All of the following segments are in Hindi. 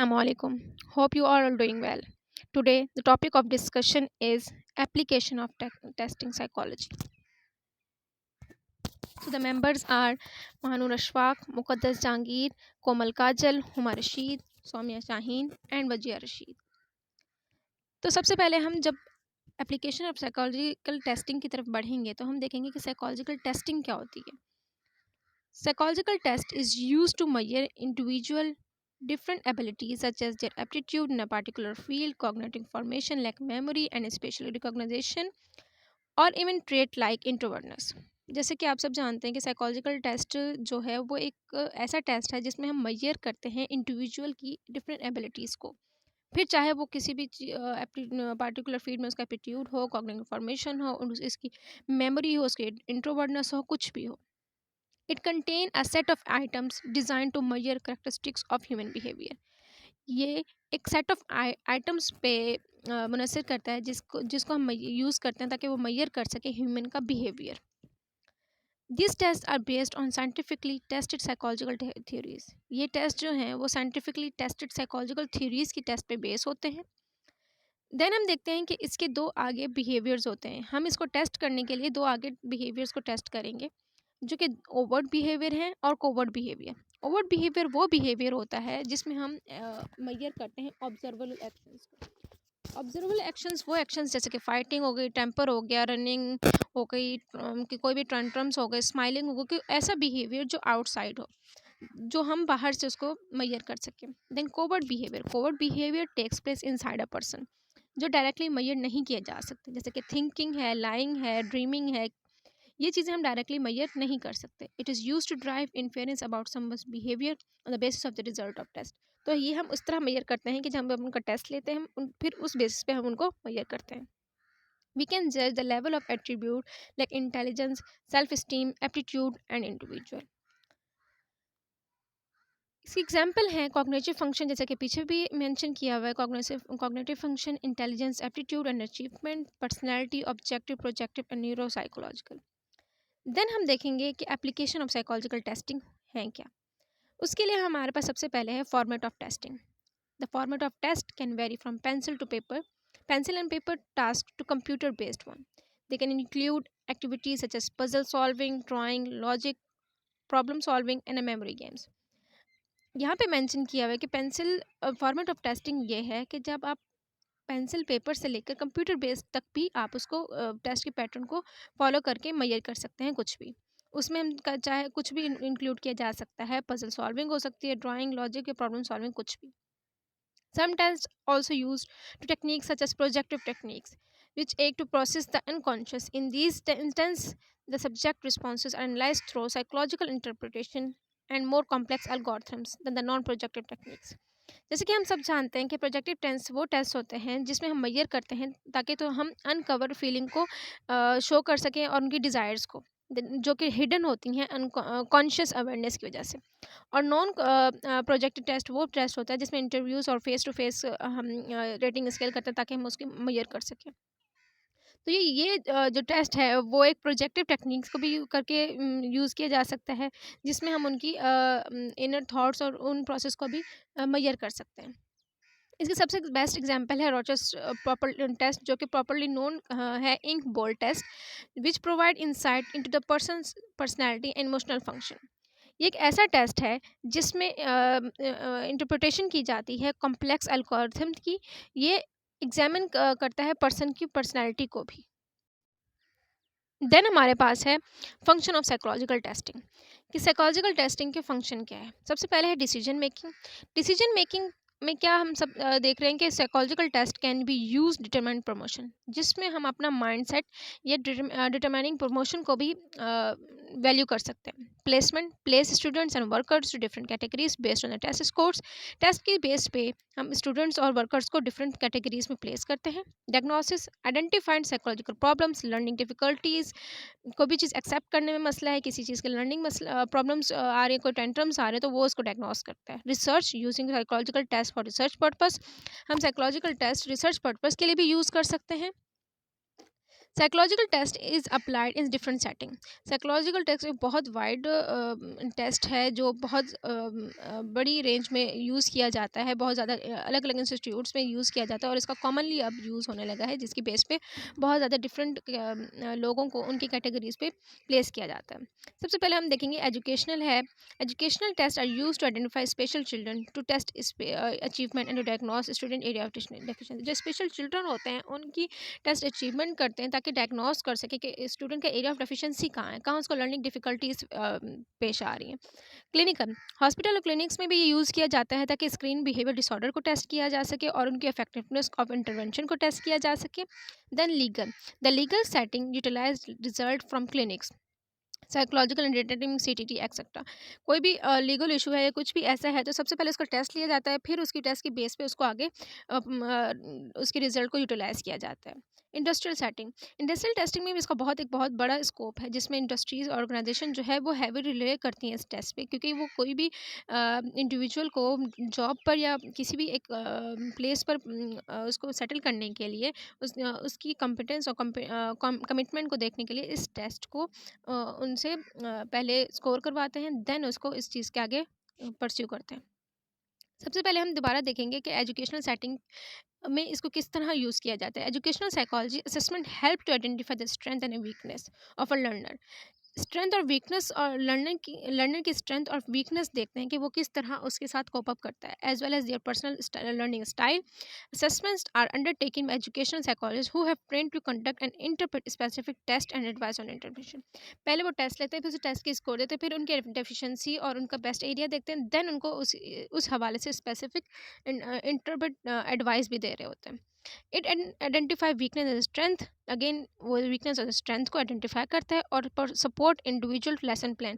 Assalamu alaikum. Hope you are all doing well. Today, the topic of discussion is application of testing psychology. So, the members are Mahanur Ashfaq, Muqaddas Jahangir, Komal Kajal, Huma Rashid, Soumya Shaheen and Wajia Rashid. तो सबसे पहले हम जब एप्लीकेशन ऑफ साइकोलॉजिकल टेस्टिंग की तरफ बढ़ेंगे तो हम देखेंगे कि साइकोलॉजिकल टेस्टिंग क्या होती है. Psychological test is used to measure individual different abilities such as their aptitude in a particular field, cognitive formation like memory and spatial recognition, or even trait like introvertness. जैसे कि आप सब जानते हैं कि साइकोलॉजिकल टेस्ट जो है वो एक ऐसा टेस्ट है जिसमें हम मेजर करते हैं इंडिविजुअल की डिफरेंट एबिलिटीज़ को, फिर चाहे वो किसी भी पार्टिकुलर फील्ड में उसका एप्टीट्यूड हो, कॉग्निटिव फॉर्मेशन हो, इसकी मेमोरी हो, उसकी इंट्रोवर्टनेस हो, कुछ भी हो. It contain a set of items designed to measure characteristics of human behavior. ये एक सेट ऑफ आइटम्स पे मुनसर करता है जिसको जिसको हम यूज़ करते हैं ताकि वो मेजर कर सके ह्यूमन का behaviour. These tests are based on scientifically tested psychological theories. ये टेस्ट जो हैं वो scientifically tested psychological theories की टेस्ट पे बेस होते हैं. देन हम देखते हैं कि इसके दो आगे बिहेवियर्स होते हैं. हम इसको टेस्ट करने के लिए दो आगे बिहेवियर्स को टेस्ट करेंगे जो कि ओवर्ट बिहेवियर है और कोवर्ट बिहेवियर. ओवर्ट बिहेवियर वो बिहेवियर होता है जिसमें हम मेजर करते हैं ऑब्जर्वेबल एक्शंस को. ऑब्जर्वेबल एक्शंस वो एक्शंस जैसे कि फाइटिंग हो गई, टेम्पर हो गया, रनिंग हो गई, कि कोई भी ट्रांट्रम्स हो गए, स्माइलिंग हो गई, ऐसा बिहेवियर जो आउटसाइड हो, जो हम बाहर से उसको मेजर कर सकें. Then covert behaviour takes place inside a person, जो डायरेक्टली मेजर नहीं किया जा सकते, जैसे कि थिंकिंग है, लाइंग है, ड्रीमिंग है. ये चीज़ें हम डायरेक्टली मेजर नहीं कर सकते. It is used to drive inference about someone's behaviour on the basis of the result of test. तो ये हम उस तरह मेजर करते हैं कि जब हम उनका टेस्ट लेते हैं फिर उस बेसिस पे हम उनको मेजर करते हैं. वी कैन जज the level of attribute like intelligence, self esteem, aptitude and individual. इसकी एग्जाम्पल है कॉग्निटिव फंक्शन, जैसे कि पीछे भी मेंशन किया हुआ है. Cognitive function, intelligence, aptitude and achievement, personality, objective, projective and neuro psychological. Then हम देखेंगे कि एप्लीकेशन ऑफ साइकोलॉजिकल टेस्टिंग है क्या. उसके लिए हमारे पास सबसे पहले है format of testing. The format of test can vary from pencil and paper task to computer based one. They can include activities such as puzzle solving, drawing, logic, problem solving and memory games. यहाँ पे मेंशन किया हुआ है कि पेंसिल फॉर्मेट ऑफ टेस्टिंग ये है कि जब आप पेंसिल पेपर से लेकर कंप्यूटर बेस्ड तक भी आप उसको टेस्ट के पैटर्न को फॉलो करके मेजर कर सकते हैं. कुछ भी उसमें हम चाहे कुछ भी इंक्लूड किया जा सकता है. पजल सॉल्विंग हो सकती है, ड्राइंग, लॉजिक या प्रॉब्लम सॉल्विंग, कुछ भी. Some tests also used to techniques such as projective techniques, which aid to process the unconscious. In these instances, the subject responses are analyzed through psychological interpretation and more complex algorithms than the non-projective techniques. जैसे कि हम सब जानते हैं कि प्रोजेक्टिव टेस्ट वो टेस्ट होते हैं जिसमें हम मेजर करते हैं ताकि तो हम अनकवर फीलिंग को शो कर सकें और उनकी डिज़ायर्स को जो कि हिडन होती हैं कॉन्शियस अवेयरनेस की वजह से. और नॉन प्रोजेक्टिव टेस्ट वो टेस्ट होता है जिसमें इंटरव्यूज़ और फेस टू फेस हम रेटिंग स्केल करते हैं ताकि हम उसकी मेजर कर सकें. तो ये जो टेस्ट है वो एक प्रोजेक्टिव टेक्निक्स को भी करके यूज़ किया जा सकता है जिसमें हम उनकी इनर थॉट्स और उन प्रोसेस को भी मेजर कर सकते हैं. इसकी सबसे बेस्ट एग्जांपल है रोचर्स प्रॉपर टेस्ट, जो कि प्रॉपरली नोन है ink ball test, which provide insight into the person's personality and emotional function. ये एक ऐसा टेस्ट है जिसमें इंटरप्रिटेशन की जाती है कॉम्प्लेक्स एल्गोरिथम की. ये एग्जामिन करता है पर्सन की पर्सनैलिटी को भी. देन हमारे पास है फंक्शन ऑफ साइकोलॉजिकल टेस्टिंग. कि साइकोलॉजिकल टेस्टिंग के फंक्शन क्या है. सबसे पहले है डिसीजन मेकिंग में क्या हम सब देख रहे हैं कि psychological test can be use determine promotion, जिसमें हम अपना माइंडसेट या डिटरमाइनिंग प्रमोशन को भी वैल्यू कर सकते हैं. Placement, place students and workers to different categories based on the test scores. Test के बेस पे हम स्टूडेंट्स और वर्कर्स को डिफरेंट कैटेगरीज में प्लेस करते हैं. Diagnosis, identified psychological problems, learning difficulties, कोई भी चीज़ एक्सेप्ट करने में मसला है, किसी चीज़ के लर्निंग प्रॉब्लम्स आ रही है, कोई टेंट्रम्स आ रहे हैं, तो वो उसको डायग्नोस करता है. Research, using psychological test for research purpose. हम साइकोलॉजिकल टेस्ट रिसर्च पर्पस के लिए भी यूज़ कर सकते हैं. Psychological test is applied in different setting. Psychological test एक बहुत वाइड टेस्ट है जो बहुत बड़ी रेंज में यूज़ किया जाता है, बहुत ज़्यादा अलग अलग इंस्टीट्यूट्स में यूज़ किया जाता है और इसका कॉमनली अब यूज़ होने लगा है, जिसकी बेस पे बहुत ज़्यादा डिफरेंट लोगों को उनकी कैटेगरीज पे प्लेस किया जाता है। सबसे पहले हम देखेंगे एजुकेशनल है। Educational test are use to identify special children to test achievement and to diagnose student area of deficiency. जो स्पेशल चिल्ड्रन होते हैं उनकी टेस्ट अचीवमेंट करते हैं ताकि डायग्नोस कर सके कि स्टूडेंट का एरिया ऑफ डेफिशिएंसी कहाँ है, कहाँ उसको लर्निंग डिफिकल्टीज पेश आ रही हैं। क्लिनिकल, हॉस्पिटल और क्लिनिक्स में भी ये यूज़ किया जाता है ताकि स्क्रीन बिहेवियर डिसऑर्डर को टेस्ट किया जा सके और उनकी इफेक्टिवनेस ऑफ इंटरवेंशन को टेस्ट किया जा सके। Then legal, the legal setting utilise result from clinics, psychological entertaining CTT etcetera. कोई भी लीगल इशू है या कुछ भी ऐसा है तो सबसे पहले उसका टेस्ट लिया जाता है, फिर उसकी टेस्ट की बेस पे उसको आगे उसके रिजल्ट को यूटिलाइज किया जाता है। इंडस्ट्रियल सेटिंग, इंडस्ट्रियल टेस्टिंग में भी इसका एक बहुत बड़ा स्कोप है, जिसमें इंडस्ट्रीज ऑर्गेनाइजेशन जो है वो हैवी रिले करती हैं इस टेस्ट पे, क्योंकि वो कोई भी इंडिविजुअल को जॉब पर या किसी भी एक प्लेस पर उसको सेटल करने के लिए उसकी कॉम्पिटेंस और कमिटमेंट को देखने के लिए इस टेस्ट को उनसे पहले स्कोर करवाते हैं, देन उसको इस चीज़ के आगे परस्यू करते हैं। सबसे पहले हम दोबारा देखेंगे कि एजुकेशनल सेटिंग में इसको किस तरह यूज़ किया जाता है। Educational psychology assessment help to identify the strength and weakness of a learner. Strength और वीकनेस और लर्नर की स्ट्रेंथ और वीकनेस देखते हैं कि वो किस तरह उसके साथ कोप अप करता है, as well as their personal learning style. Assessments are undertaken by educational psychologist who have trained to conduct and interpret specific test and advice on intervention. पहले वो टेस्ट लेते हैं, फिर उस टेस्ट की स्कोर देते हैं, फिर उनके डेफिशिएंसी और उनका बेस्ट एरिया देखते हैं, देन उनको उस हवाले से स्पेसिफिक इंटरप्रेट एडवाइस भी दे रहे होते हैं। It identify weakness and strength, again वो वीकनेस और स्ट्रेंथ को आइडेंटिफाई करता है और सपोर्ट इंडिविजुअल लेसन प्लान,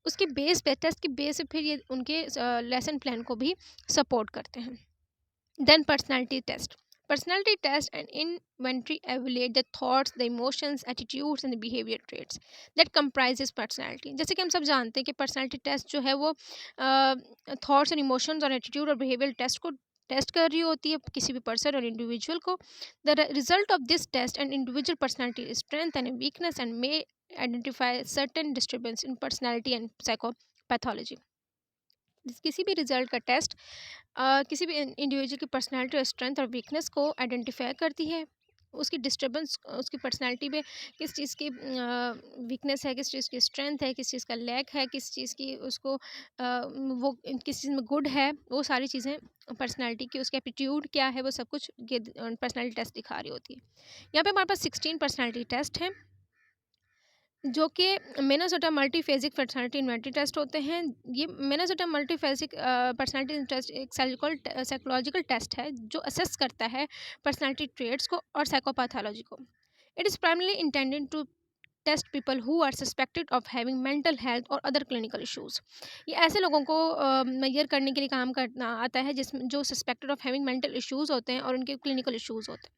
उसके बेस पे टेस्ट के बेस पे फिर ये उनके लेसन प्लान को भी सपोर्ट करते हैं। Then personality test and inventory evaluate the thoughts, the emotions, attitudes and the behavior traits that comprises personality। जैसे कि हम सब जानते हैं कि पर्सनैलिटी टेस्ट जो है वो थॉट्स एंड इमोशंस और एटीट्यूड और बिहेवियर टेस्ट को टेस्ट कर रही होती है किसी भी पर्सन और इंडिविजुअल को। The result of this test and individual personality strength and weakness and may identify certain disturbance in personality and psychopathology. किसी भी रिजल्ट का टेस्ट किसी भी इंडिविजुअल की पर्सनैलिटी और स्ट्रेंथ और वीकनेस को आइडेंटिफाई करती है, उसकी डिस्टर्बेंस उसकी पर्सनैलिटी में किस चीज़ की वीकनेस है, किस चीज़ की स्ट्रेंथ है, किस चीज़ का लैक है, किस चीज़ की उसको वो किस चीज़ में गुड है, वो सारी चीज़ें पर्सनैलिटी की, उसकी एप्टीट्यूड क्या है, वो सब कुछ ये पर्सनैलिटी टेस्ट दिखा रही होती है। यहाँ पे हमारे पास 16 पर्सनैलिटी टेस्ट हैं जो कि मिनेसोटा मल्टीफेजिक पर्सनालिटी इन्वेंटरी टेस्ट होते हैं। ये मिनेसोटा मल्टीफेजिक पर्सनालिटी टेस्ट एक साइकोलॉजिकल टेस्ट है जो असेस करता है पर्सनालिटी ट्रेट्स को और साइकोपैथोलॉजी को। It is primarily intended to test people who are suspected of having mental health और अदर क्लिनिकल इश्यूज़। ये ऐसे लोगों को मेजर करने के लिए काम करना आता है जिसमें जो suspected of having mental issues होते हैं और उनके क्लिनिकल इश्यूज़ होते हैं।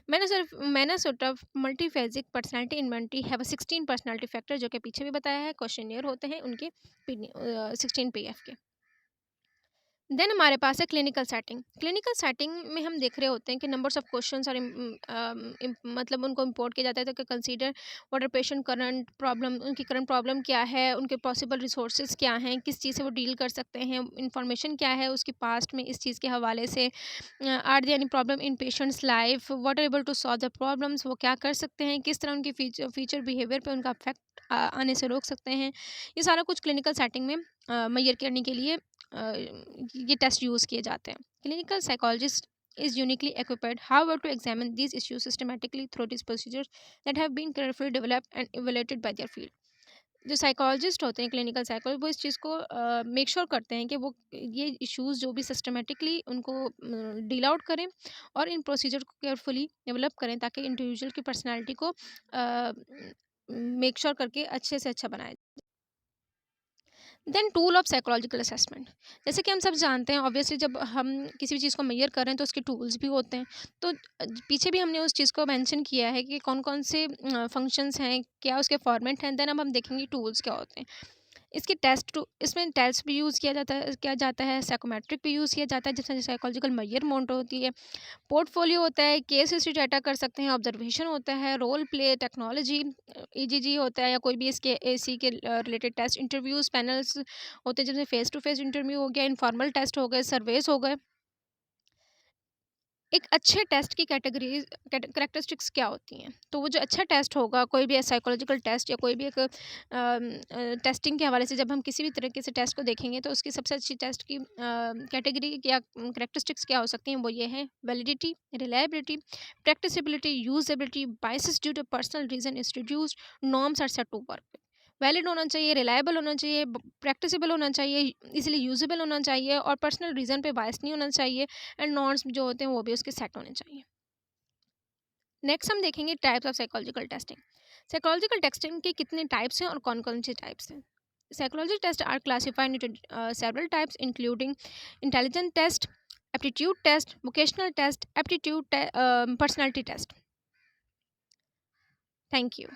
Minnesota multiphasic personality inventory have 16 personality factor, जो कि पीछे भी बताया है, क्वेश्चनियर होते हैं उनके 16 पीएफ के। देन हमारे पास है क्लिनिकल सेटिंग। क्लिनिकल सेटिंग में हम देख रहे होते हैं कि नंबर्स ऑफ क्वेश्चंस और मतलब उनको इंपोर्ट किया जाता है तो consider what are patient current problem, उनकी करंट प्रॉब्लम क्या है, उनके पॉसिबल रिसोर्सेज क्या हैं, किस चीज़ से वो डील कर सकते हैं, इंफॉर्मेशन क्या है उसकी पास्ट में इस चीज़ के हवाले से, are there any problem in patient's life, what are able to solve the problems, वो क्या कर सकते हैं, किस तरह उनकी फ्यूचर बिहेवियर पे उनका अफेक्ट आने से रोक सकते हैं। ये सारा कुछ क्लिनिकल सेटिंग में मेजर करने के लिए ये टेस्ट यूज़ किए जाते हैं। Clinical psychologist is uniquely equipped, however, to examine these issues systematically through these procedures that have been carefully developed and evaluated by their field। जो साइकोलॉजिस्ट होते हैं क्लिनिकल साइकोलॉजिस्ट वो इस चीज़ को मेक श्योर करते हैं कि वो ये इश्यूज़ जो भी सिस्टमेटिकली उनको डील आउट करें और इन प्रोसीजर को केयरफुली डेवलप करें ताकि इंडिविजुअल की पर्सनैलिटी को मेक श्योर करके अच्छे से अच्छा बनाए। Then tool of psychological assessment, जैसे कि हम सब जानते हैं ऑब्वियसली जब हम किसी भी चीज़ को मेजर करें तो उसके टूल्स भी होते हैं। तो पीछे भी हमने उस चीज़ को मेंशन किया है कि कौन कौन से फंक्शंस हैं, क्या उसके फॉर्मेट हैं। देन अब हम देखेंगे टूल्स क्या होते हैं। इसके इसमें टेस्ट भी यूज़ किया जाता है, साइकोमेट्रिक भी यूज़ किया जाता है, जिसमें साइकोलॉजिकल मेजरमेंट होती है, पोर्टफोलियो होता है, केस हिस्ट्री डाटा कर सकते हैं, ऑब्जर्वेशन होता है, रोल प्ले, टेक्नोलॉजी, ईजीजी होता है, या कोई भी इसके एसी के रिलेटेड टेस्ट, इंटरव्यूज़, पैनल्स होते हैं, जिसमें फेस टू फेस इंटरव्यू हो गया, इनफॉर्मल टेस्ट हो गए, सर्वेस हो गए। एक अच्छे टेस्ट की कैरेक्टरिस्टिक्स क्या होती हैं? तो वो जो अच्छा टेस्ट होगा, कोई भी साइकोलॉजिकल टेस्ट या कोई भी एक टेस्टिंग के हवाले से जब हम किसी भी तरीके से टेस्ट को देखेंगे, तो उसकी सबसे अच्छी टेस्ट की कैटेगरी या कैरेक्टरिस्टिक्स क्या हो सकती हैं? वो ये हैं: validity, reliability, practicability, usability, biases due to personal reason is reduced, norms are set to work. Valid होना चाहिए, रिलायबल होना चाहिए, प्रैक्टिसेबल होना चाहिए, इजीली यूजेबल होना चाहिए, और पर्सनल रीज़न पे बायस नहीं होना चाहिए, एंड नॉर्म्स जो होते हैं वो भी उसके सेट होने चाहिए। नेक्स्ट हम देखेंगे types of psychological testing. Psychological testing के कितने टाइप्स हैं और कौन कौन से टाइप्स हैं? Psychology test are classified into several types including intelligence test, aptitude test, vocational test, aptitude personality test. Thank you.